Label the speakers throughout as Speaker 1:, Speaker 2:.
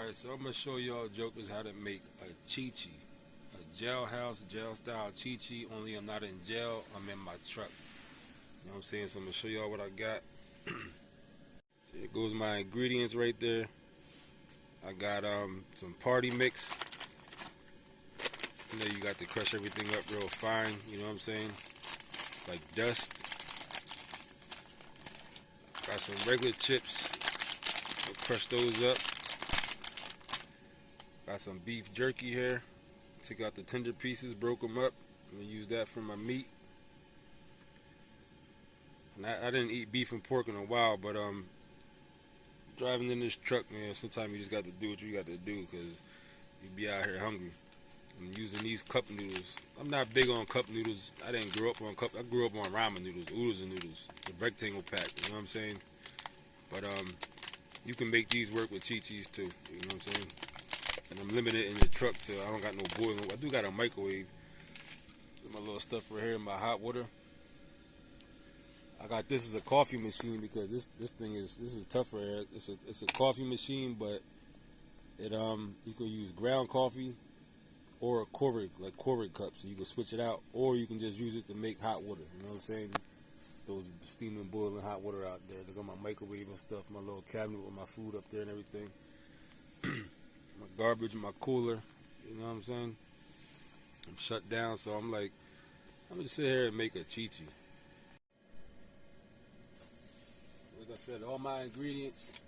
Speaker 1: Alright, so I'm gonna show y'all jokers how to make a Chi-Chi. A jailhouse, jail style Chi-Chi, only I'm not in jail, I'm in my truck. You know what I'm saying? So I'm gonna show y'all what I got. Here goes my ingredients right there. I got some party mix. You know, you got to crush everything up real fine, you know what I'm saying? Like dust. Got some regular chips. I'll crush those up. Got some beef jerky here. Took out the tender pieces, broke them up. I'm gonna use that for my meat. And I didn't eat beef and pork in a while, but driving in this truck, man, sometimes you just got to do what you got to do because you be out here hungry. I'm using these cup noodles. I'm not big on cup noodles. I didn't grow up on cup. I grew up on ramen noodles, oodles and noodles, the rectangle pack. You know what I'm saying? But you can make these work with Chi-Chis too. You know what I'm saying? And I'm limited in the truck, so I don't got no boiling. I do got a microwave. My little stuff right here in my hot water. I got this as a coffee machine because this thing is tough right here. It's a coffee machine, but it you can use ground coffee or a Keurig cups, so you can switch it out, or you can just use it to make hot water. You know what I'm saying? Those steaming, boiling hot water out there. They got my microwave and stuff, my little cabinet with my food up there and everything. My garbage, my cooler. You know what I'm saying? I'm shut down, so I'm like, I'm gonna sit here and make a Chi-Chi. Like I said, all my ingredients.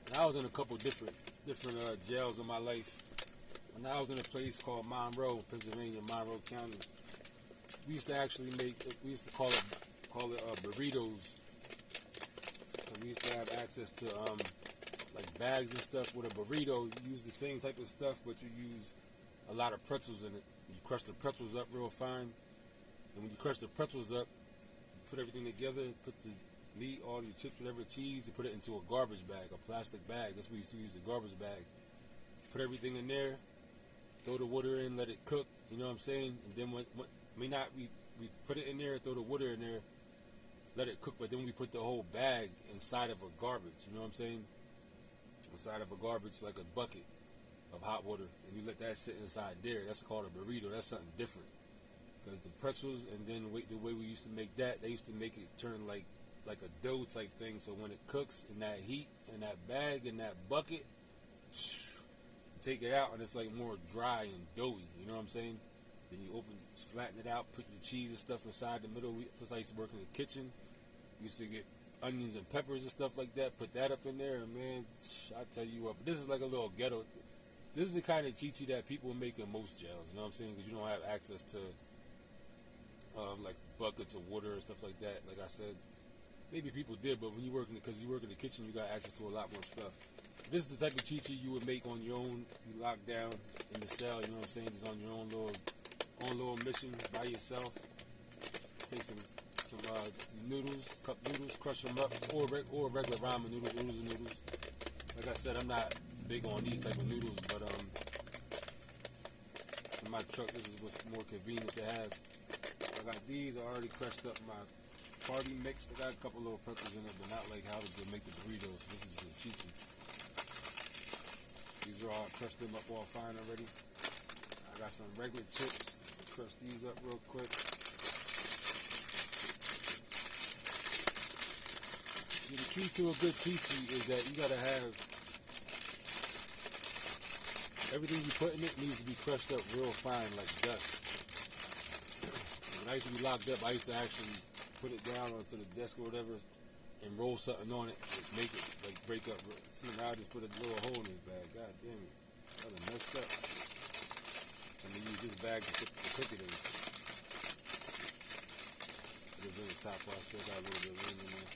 Speaker 1: And I was in a couple different jails in my life. When I was in a place called Monroe, Pennsylvania, Monroe County, we used to actually we used to call it burritos. And we used to have access to like bags and stuff with a burrito. You use the same type of stuff, but you use a lot of pretzels in it. You crush the pretzels up real fine, and when you crush the pretzels up, you put everything together, put the meat, all your chips, whatever, cheese, and put it into a garbage bag, a plastic bag. That's what we used to use, the garbage bag. Put everything in there, throw the water in, let it cook. You know what I'm saying? And then we put it in there, throw the water in there, let it cook. But then we put the whole bag inside of a garbage. You know what I'm saying? Inside of a garbage, like a bucket of hot water, and you let that sit inside there. That's called a burrito. That's something different. Because the pretzels, and then the way we used to make that, they used to make it turn like a dough type thing. So when it cooks in that heat, in that bag, in that bucket, take it out and it's like more dry and doughy. You know what I'm saying? Then you flatten it out, put your cheese and stuff inside the middle. Plus I used to work in the kitchen. We used to get onions and peppers and stuff like that. Put that up in there, and man, I tell you what. But this is like a little ghetto. This is the kind of Chi-Chi that people make in most jails. You know what I'm saying? Because you don't have access to like buckets of water and stuff like that. Like I said, maybe people did, but when you work because you work in the kitchen, you got access to a lot more stuff. This is the type of Chi-Chi you would make on your own. You lock down in the cell. You know what I'm saying? Just on your own little mission by yourself. Take some noodles, cup noodles, crush them up, or regular ramen noodles, oodles and noodles. Like I said, I'm not big on these type of noodles, but in my truck, this is what's more convenient to have. I got these. I already crushed up my party mix. I got a couple little pretzels in it, but not like how to make the burritos. This is the Chi-Chi. These are all crushed them up all fine already. I got some regular chips. I'll crush these up real quick. See, the key to a good Chi-Chi is that you gotta have everything you put in it needs to be crushed up real fine, like dust. When I used to be locked up, I used to actually put it down onto the desk or whatever and roll something on it, make it like break up. See, now I just put a little hole in this bag. God damn it, that done messed up. I'm gonna use this bag to cook it in. Put it in the top part, still got a little bit of room in there.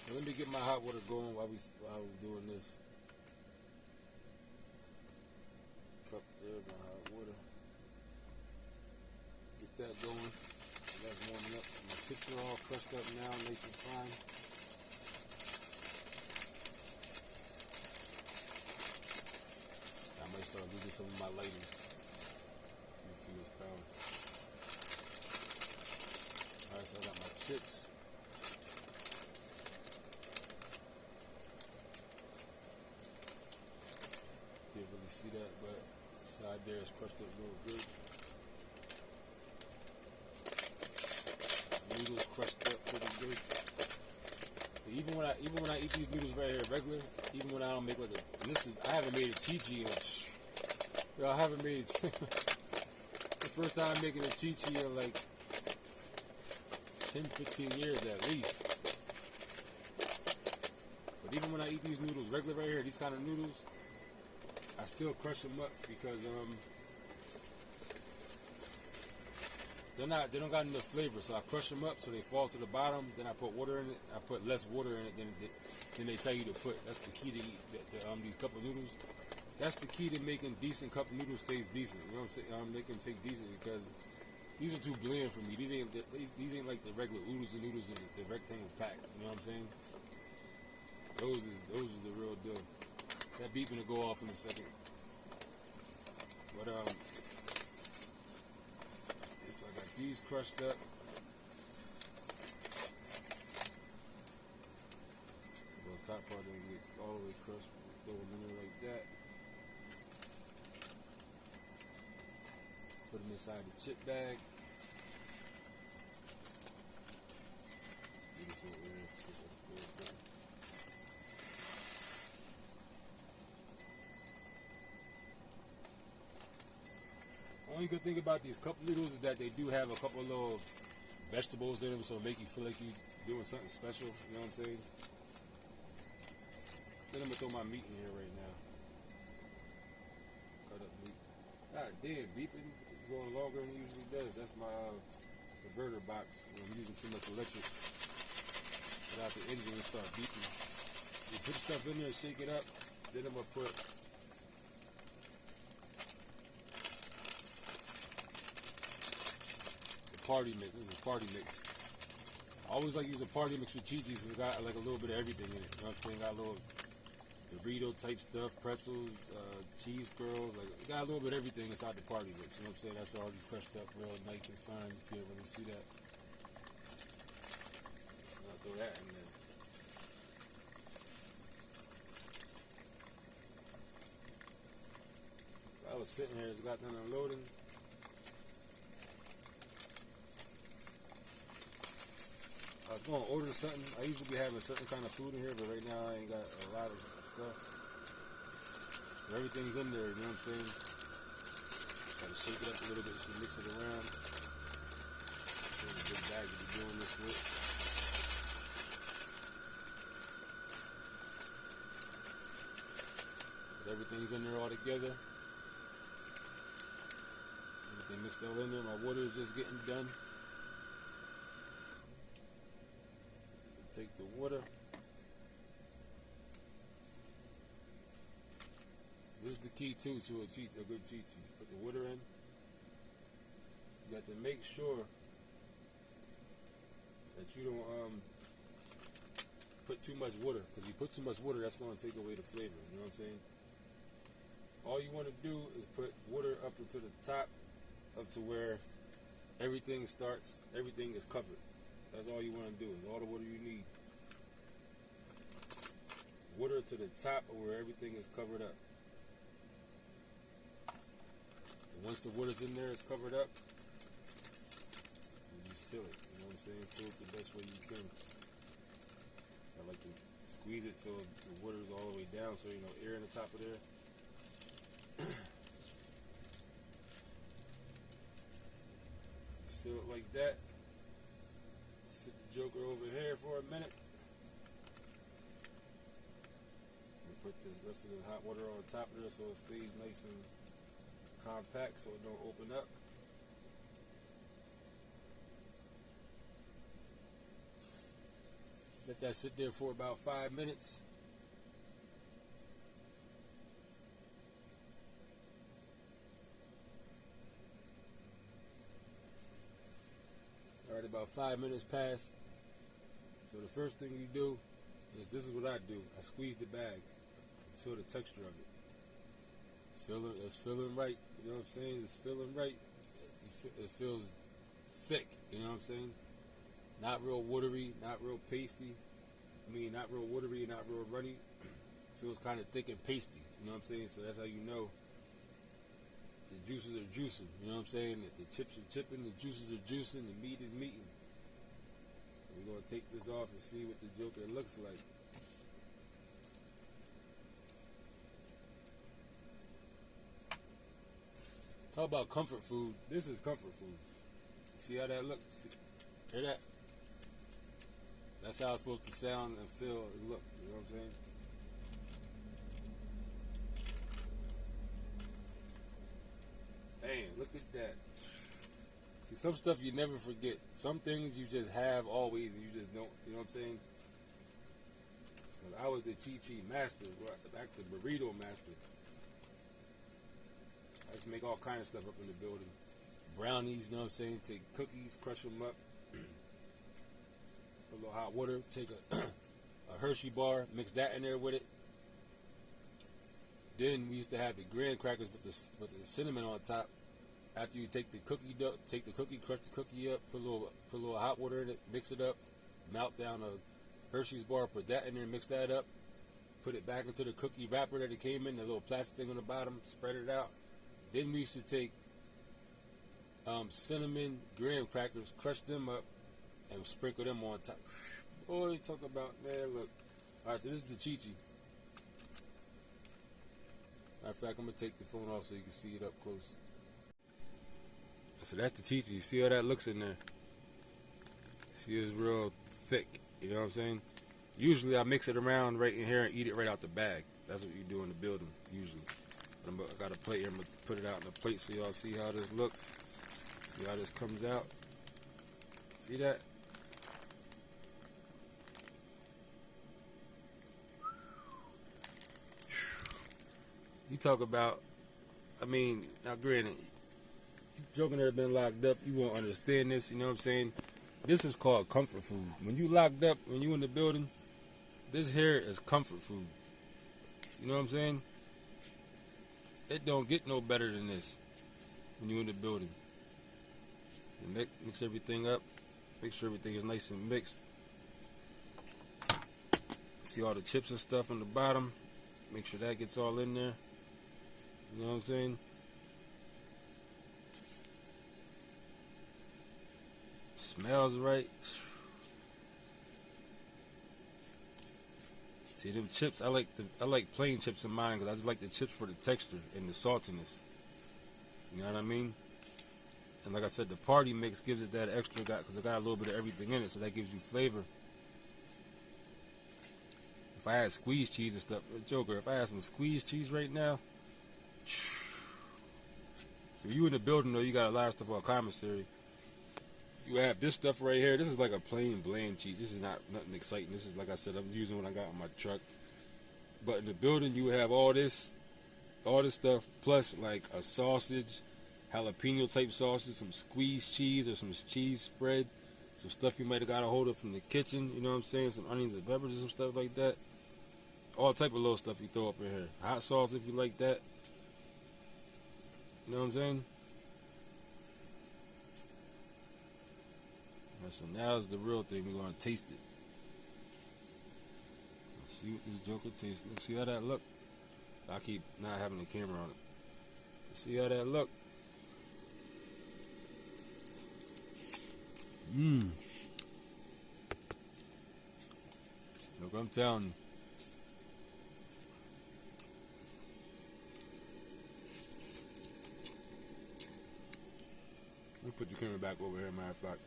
Speaker 1: So let me get my hot water going while we're doing this. Cup there, my hot water. Get that going. That's warming up. My chips are all crushed up now, nice and fine. I might start losing some of my lighting. Let's see this power. Alright, so I got my chips. that's crushed up real good. Noodles crushed up pretty good. But even when I eat these noodles right here regular, even when I don't make like a, and this is, I haven't made a chi-chi in, yo, I haven't made the first time making a chi-chi in like 10, 15 years at least. But even when I eat these noodles regular right here, these kind of noodles, I still crush them up because they don't got enough flavor. So I crush them up so they fall to the bottom. Then I put water in it. I put less water in it than they tell you to put. That's the key to eat these cup of noodles. That's the key to making decent cup of noodles taste decent. You know what I'm saying? Make them taste decent because these are too bland for me. These ain't like the regular oodles and noodles in the rectangle pack. You know what I'm saying? Those is the real deal. That beeping will go off in a second. But so I got these crushed up. The top part didn't get all the way crushed. Throw them in there like that. Put them inside the chip bag. Get this over here. See if that's good. Only good thing about these cup noodles is that they do have a couple of little vegetables in them, so it make you feel like you're doing something special. You know what I'm saying? Then I'm gonna throw my meat in here right now. Cut up meat. God damn, beeping is going longer than it usually does. That's my converter box. When I'm using too much electric. Without the engine, it start beeping. You put stuff in there, shake it up. Then I'm gonna put party mix. This is a party mix. I always like to use a party mix with chi-chis because it got like a little bit of everything in it. You know what I'm saying? Got a little Dorito type stuff, pretzels, cheese curls. Like it got a little bit of everything inside the party mix. You know what I'm saying? That's already crushed up real nice and fine. You can't really see that. I'll throw that in there. I was sitting here, it's got done unloading. I was going to order something. I usually be having certain kind of food in here, but right now I ain't got a lot of stuff. So everything's in there, you know what I'm saying? Try to shake it up a little bit so mix it around. It's a big bag to be doing this with. But everything's in there all together. Everything mixed all in there. My water is just getting done. Take the water. This is the key too to a good chi-chi. Put the water in. You got to make sure that you don't put too much water, because you put too much water, that's going to take away the flavor. You know what I'm saying? All you want to do is put water up into the top, up to where everything is covered. That's all you want to do, is all the water you need. Water to the top of where everything is covered up. And once the water's in there, it's covered up, you seal it. You know what I'm saying? Seal it the best way you can. So I like to squeeze it so the water's all the way down, so you know air in the top of there. Seal it like that. Sit the joker over here for a minute. And put this rest of the hot water on top of there so it stays nice and compact so it don't open up. Let that sit there for about 5 minutes. Alright, about 5 minutes passed. So the first thing you do is, this is what I do. I squeeze the bag. Feel the texture of it. It's feeling right. You know what I'm saying? It's feeling right. It feels thick. You know what I'm saying? Not real watery, not real pasty. Not real watery, not real runny. Feels kind of thick and pasty. You know what I'm saying? So that's how you know the juices are juicing. You know what I'm saying? That the chips are chipping, the juices are juicing, the meat is meating. We're gonna take this off and see what the Joker looks like. Talk about comfort food. This is comfort food. See how that looks? See, hear that? That's how it's supposed to sound and feel and look. You know what I'm saying? Man, look at that. See, some stuff you never forget. Some things you just have always and you just don't. You know what I'm saying? I was the Chi master, back to burrito master. I used to make all kinds of stuff up in the building. Brownies, you know what I'm saying? Take cookies, crush them up. Put a little hot water. Take a Hershey bar, mix that in there with it. Then we used to have the graham crackers with the cinnamon on top. After you take the cookie dough, crush the cookie up, put a little hot water in it, mix it up, melt down a Hershey's bar, put that in there, mix that up, put it back into the cookie wrapper that it came in, the little plastic thing on the bottom, spread it out. Then we used to take cinnamon graham crackers, crush them up, and sprinkle them on top. Boy, talk about, man, look. Alright, so this is the Chi-Chi. Matter of fact, I'm going to take the phone off so you can see it up close. So that's the Chi-Chi. You see how that looks in there? See, it's real thick. You know what I'm saying? Usually I mix it around right in here and eat it right out the bag. That's what you do in the building, usually. I got a plate here. I'm going to put it out in the plate so y'all see how this looks. See how this comes out. See that? You talk about, I mean, now granted, you joking there been locked up, you won't understand this, you know what I'm saying? This is called comfort food. When you locked up, when you in the building, this here is comfort food. You know what I'm saying? It don't get no better than this when you in the building. So mix everything up. Make sure everything is nice and mixed. See all the chips and stuff on the bottom. Make sure that gets all in there. You know what I'm saying? Smells right. See them chips? I like plain chips in mine because I just like the chips for the texture and the saltiness. You know what I mean? And like I said, the party mix gives it that extra because it got a little bit of everything in it, so that gives you flavor. If I had squeezed cheese and stuff, Joker, if I had some squeezed cheese right now, so you in the building though, you got a lot of stuff on commissary. You have this stuff right here. This is like a plain bland cheese. This is not nothing exciting. This is, like I said, I'm using what I got in my truck. But in the building, you have all this stuff plus like a sausage, jalapeno type sausage, some squeezed cheese or some cheese spread, some stuff you might have got a hold of from the kitchen. You know what I'm saying? Some onions and peppers and some stuff like that. All type of little stuff you throw up in here. Hot sauce if you like that. You know what I'm saying? So now is the real thing. We're going to taste it. Let's see what this Joker tastes. Look, see how that look? I keep not having the camera on it. See how that look? Look, I'm telling you. Let me put the camera back over here, matter of fact.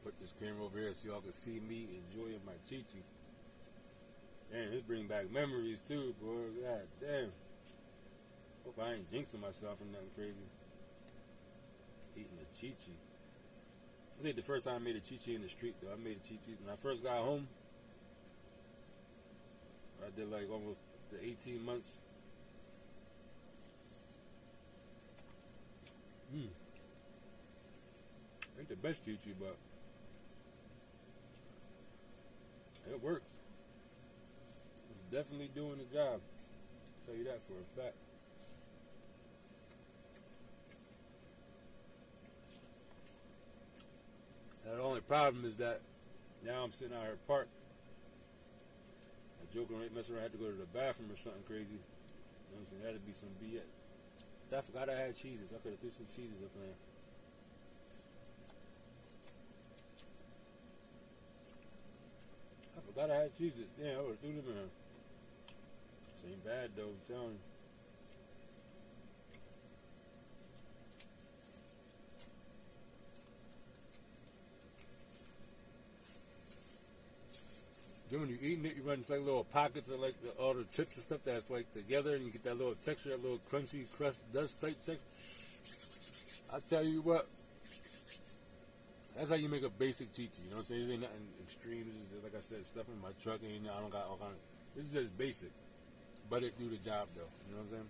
Speaker 1: Put this camera over here so y'all can see me enjoying my Chi-Chi. Damn, this bring back memories too, boy. God damn. Hope I ain't jinxing myself from nothing crazy. Eating a Chi-Chi. This ain't the first time I made a Chi-Chi in the street though. I made a Chi-Chi when I first got home. I did like almost the 18 months. Ain't the best Chi-Chi, but it works. It's definitely doing the job. I'll tell you that for a fact. Now, the only problem is that now I'm sitting out here parked. A Joker ain't messing around, had to go to the bathroom or something crazy. know what I'm saying? That'd be some BS. I forgot I had cheeses. I could have threw some cheeses up in there. I forgot I had cheeses. Damn, I would have threw them in there. This ain't bad though, I'm telling you. Then when you're eating it, you run into like little pockets of like all the chips and stuff that's like together, and you get that little texture, that little crunchy crust dust type texture. I tell you what, that's how you make a basic chichi. You know what I'm saying? This ain't nothing extreme. This is just, like I said, stuff in my truck. I don't got all kind of. This is just basic, but it do the job though. You know what I'm saying?